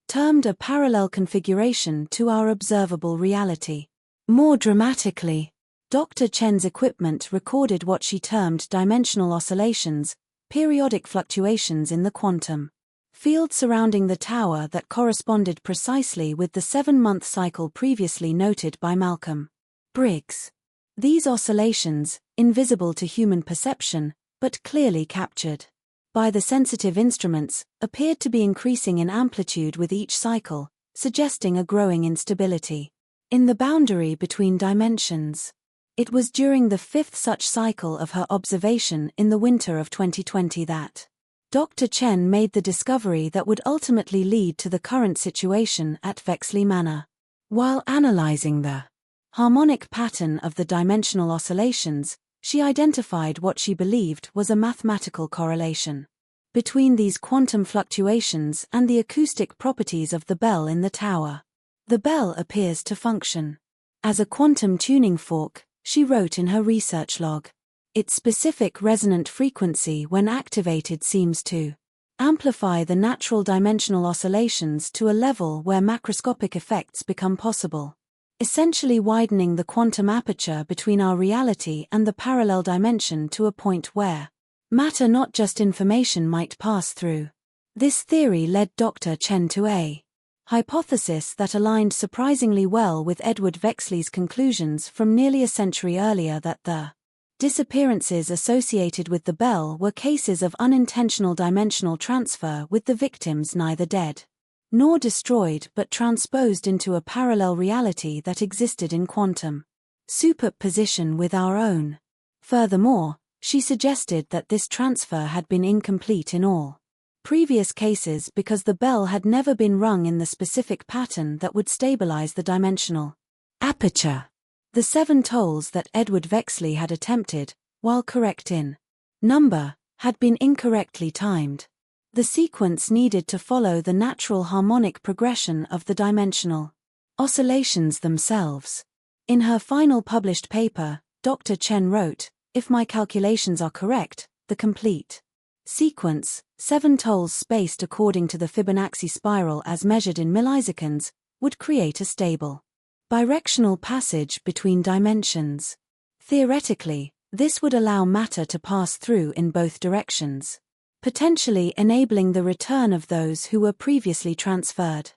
termed a parallel configuration to our observable reality. More dramatically, Dr. Chen's equipment recorded what she termed dimensional oscillations, periodic fluctuations in the quantum field surrounding the tower that corresponded precisely with the 7-month cycle previously noted by Malcolm Briggs. These oscillations, invisible to human perception, but clearly captured by the sensitive instruments, appeared to be increasing in amplitude with each cycle, suggesting a growing instability in the boundary between dimensions. It was during the 5th such cycle of her observation in the winter of 2020 that Dr. Chen made the discovery that would ultimately lead to the current situation at Vexley Manor. While analyzing the harmonic pattern of the dimensional oscillations, she identified what she believed was a mathematical correlation between these quantum fluctuations and the acoustic properties of the bell in the tower. The bell appears to function as a quantum tuning fork, she wrote in her research log. Its specific resonant frequency when activated seems to amplify the natural dimensional oscillations to a level where macroscopic effects become possible, essentially widening the quantum aperture between our reality and the parallel dimension to a point where matter, not just information, might pass through. This theory led Dr. Chen to a hypothesis that aligned surprisingly well with Edward Vexley's conclusions from nearly a century earlier that the disappearances associated with the bell were cases of unintentional dimensional transfer, with the victims neither dead nor destroyed but transposed into a parallel reality that existed in quantum superposition with our own. Furthermore, she suggested that this transfer had been incomplete in all previous cases because the bell had never been rung in the specific pattern that would stabilize the dimensional aperture. The 7 tolls that Edward Vexley had attempted, while correct in number, had been incorrectly timed. The sequence needed to follow the natural harmonic progression of the dimensional oscillations themselves. In her final published paper, Dr. Chen wrote, "If my calculations are correct, the complete sequence, 7 tolls spaced according to the Fibonacci spiral as measured in milliseconds, would create a stable birectional passage between dimensions. Theoretically, this would allow matter to pass through in both directions, potentially enabling the return of those who were previously transferred.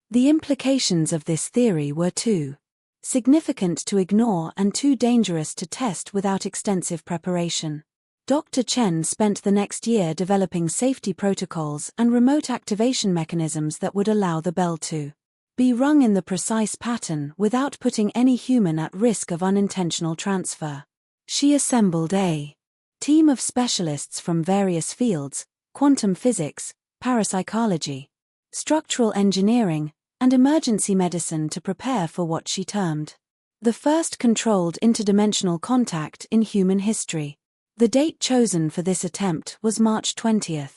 The implications of this theory were too significant to ignore and too dangerous to test without extensive preparation. Dr. Chen spent the next year developing safety protocols and remote activation mechanisms that would allow the bell to be rung in the precise pattern without putting any human at risk of unintentional transfer. She assembled a team of specialists from various fields: quantum physics, parapsychology, structural engineering, and emergency medicine, to prepare for what she termed the first controlled interdimensional contact in human history. The date chosen for this attempt was March 20,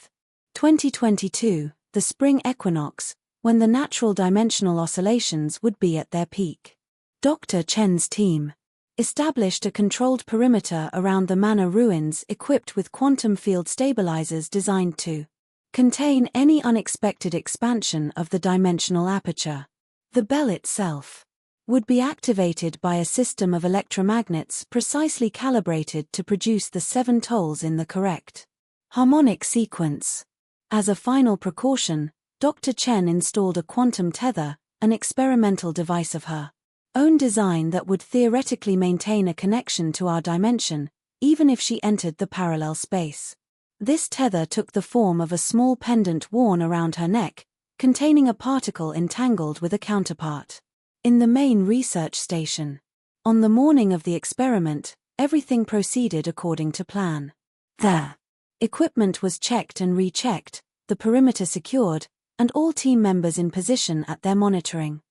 2022, the spring equinox, when the natural dimensional oscillations would be at their peak. Dr. Chen's team established a controlled perimeter around the manor ruins equipped with quantum field stabilizers designed to contain any unexpected expansion of the dimensional aperture. The bell itself would be activated by a system of electromagnets precisely calibrated to produce the 7 tolls in the correct harmonic sequence. As a final precaution, Dr. Chen installed a quantum tether, an experimental device of her own design that would theoretically maintain a connection to our dimension, even if she entered the parallel space. This tether took the form of a small pendant worn around her neck, containing a particle entangled with a counterpart in the main research station. On the morning of the experiment, everything proceeded according to plan. The equipment was checked and rechecked, the perimeter secured, and all team members in position at their monitoring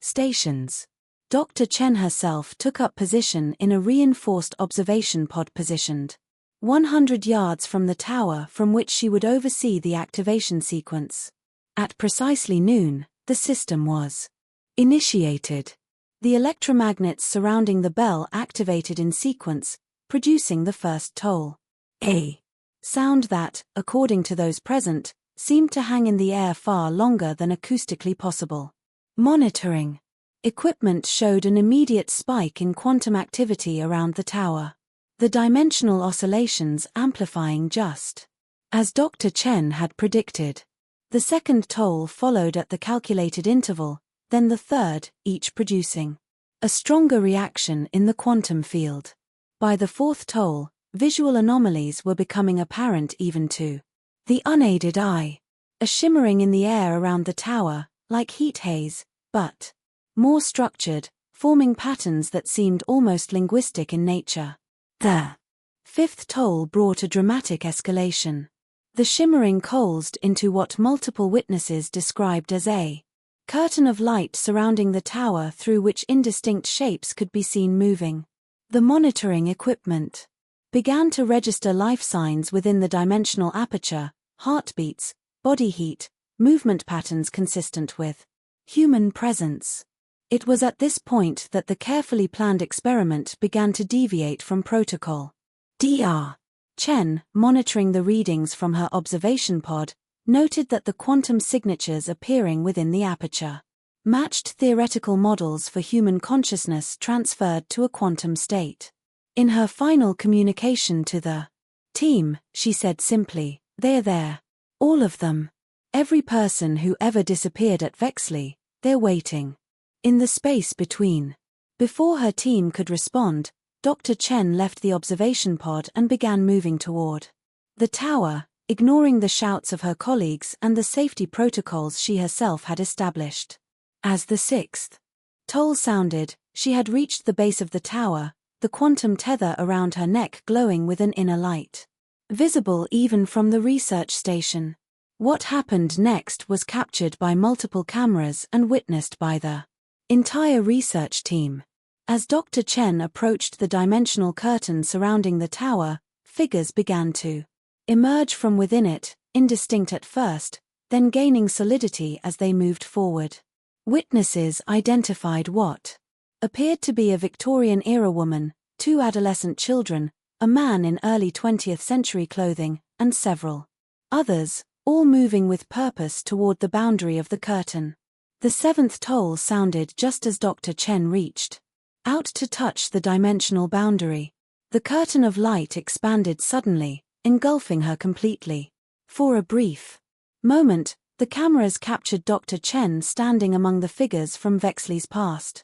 stations. Dr. Chen herself took up position in a reinforced observation pod positioned 100 yards from the tower from which she would oversee the activation sequence. At precisely noon, the system was initiated. The electromagnets surrounding the bell activated in sequence, producing the first toll. A sound that, according to those present, seemed to hang in the air far longer than acoustically possible. Monitoring equipment showed an immediate spike in quantum activity around the tower, the dimensional oscillations amplifying just as Dr. Chen had predicted. The second toll followed at the calculated interval, then the third, each producing a stronger reaction in the quantum field. By the fourth toll, visual anomalies were becoming apparent even to the unaided eye. A shimmering in the air around the tower, like heat haze, but more structured, forming patterns that seemed almost linguistic in nature. The fifth toll brought a dramatic escalation. The shimmering coalesced into what multiple witnesses described as a curtain of light surrounding the tower through which indistinct shapes could be seen moving. The monitoring equipment began to register life signs within the dimensional aperture, heartbeats, body heat, movement patterns consistent with human presence. It was at this point that the carefully planned experiment began to deviate from protocol. Dr. Chen, monitoring the readings from her observation pod, noted that the quantum signatures appearing within the aperture matched theoretical models for human consciousness transferred to a quantum state. In her final communication to the team, she said simply, "They're there. All of them. Every person who ever disappeared at Vexley, they're waiting." In the space between. Before her team could respond, Dr. Chen left the observation pod and began moving toward the tower, ignoring the shouts of her colleagues and the safety protocols she herself had established. As the sixth toll sounded, she had reached the base of the tower, the quantum tether around her neck glowing with an inner light, visible even from the research station. What happened next was captured by multiple cameras and witnessed by the entire research team. As Dr. Chen approached the dimensional curtain surrounding the tower, figures began to emerge from within it, indistinct at first, then gaining solidity as they moved forward. Witnesses identified what appeared to be a Victorian-era woman, 2 adolescent children, a man in early 20th century clothing, and several others, all moving with purpose toward the boundary of the curtain. The 7th toll sounded just as Dr. Chen reached out to touch the dimensional boundary. The curtain of light expanded suddenly, engulfing her completely. For a brief moment, the cameras captured Dr. Chen standing among the figures from Vexley's past.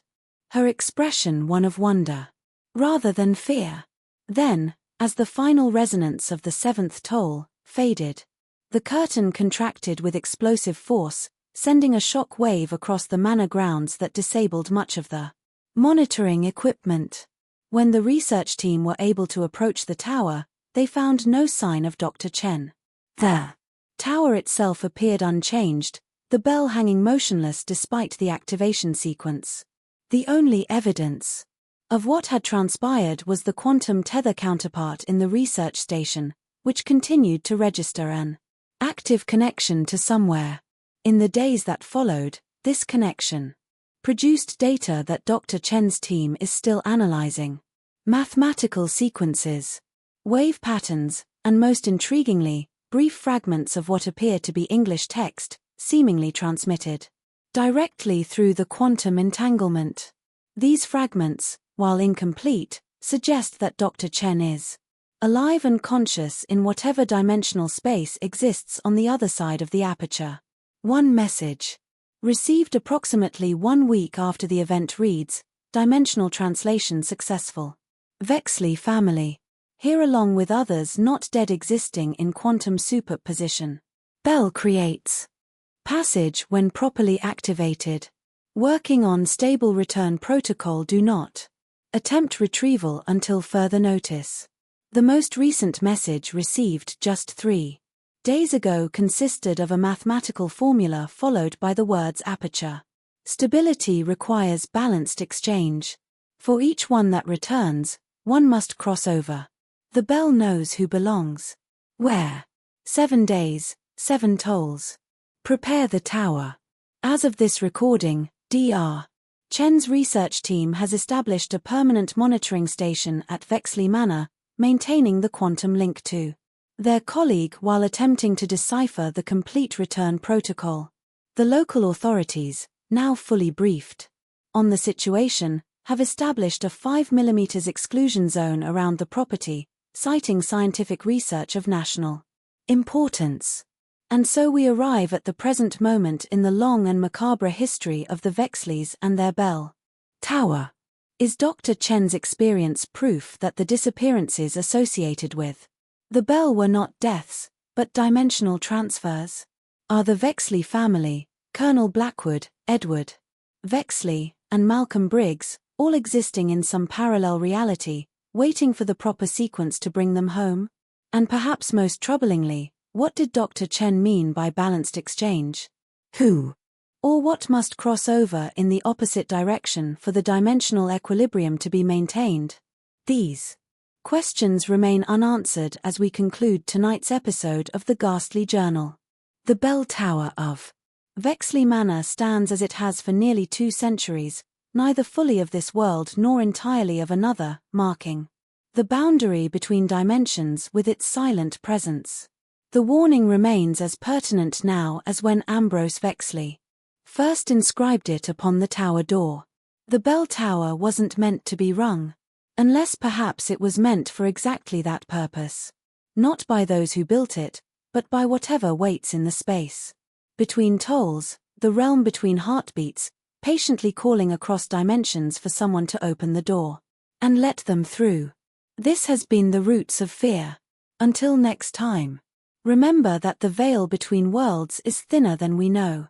Her expression one of wonder, rather than fear. Then, as the final resonance of the 7th toll faded, the curtain contracted with explosive force, sending a shock wave across the manor grounds that disabled much of the monitoring equipment. When the research team were able to approach the tower, they found no sign of Dr. Chen. The tower itself appeared unchanged, the bell hanging motionless despite the activation sequence. The only evidence of what had transpired was the quantum tether counterpart in the research station, which continued to register an active connection to somewhere. In the days that followed, this connection produced data that Dr. Chen's team is still analyzing. Mathematical sequences, wave patterns, and most intriguingly, brief fragments of what appear to be English text, seemingly transmitted directly through the quantum entanglement. These fragments, while incomplete, suggest that Dr. Chen is alive and conscious in whatever dimensional space exists on the other side of the aperture. One message. Received approximately 1 week after the event reads, Dimensional translation successful. Vexley family. Here along with others not dead existing in quantum superposition. Bell creates passage when properly activated. Working on stable return protocol. Do not attempt retrieval until further notice. The most recent message received just 3 days ago consisted of a mathematical formula followed by the words aperture. Stability requires balanced exchange. For each one that returns, one must cross over. The bell knows who belongs where. 7 days, 7 tolls. Prepare the tower. As of this recording, Dr. Chen's research team has established a permanent monitoring station at Vexley Manor, maintaining the quantum link to their colleague while attempting to decipher the complete return protocol. The local authorities, now fully briefed on the situation, have established a 5 mm exclusion zone around the property, citing scientific research of national importance. And so we arrive at the present moment in the long and macabre history of the Vexleys and their bell tower. Is Dr. Chen's experience proof that the disappearances associated with the bell were not deaths, but dimensional transfers? Are the Vexley family, Colonel Blackwood, Edward Vexley, and Malcolm Briggs, all existing in some parallel reality, waiting for the proper sequence to bring them home? And perhaps most troublingly, what did Dr. Chen mean by balanced exchange? Who or what must cross over in the opposite direction for the dimensional equilibrium to be maintained? These questions remain unanswered as we conclude tonight's episode of the Ghastly Journal. The bell tower of Vexley Manor stands as it has for nearly 2 centuries, neither fully of this world nor entirely of another, marking the boundary between dimensions with its silent presence. The warning remains as pertinent now as when Ambrose Vexley first inscribed it upon the tower door. The bell tower wasn't meant to be rung, unless perhaps it was meant for exactly that purpose. Not by those who built it, but by whatever waits in the space between tolls, the realm between heartbeats, patiently calling across dimensions for someone to open the door and let them through. This has been the Roots of Fear. Until next time, remember that the veil between worlds is thinner than we know.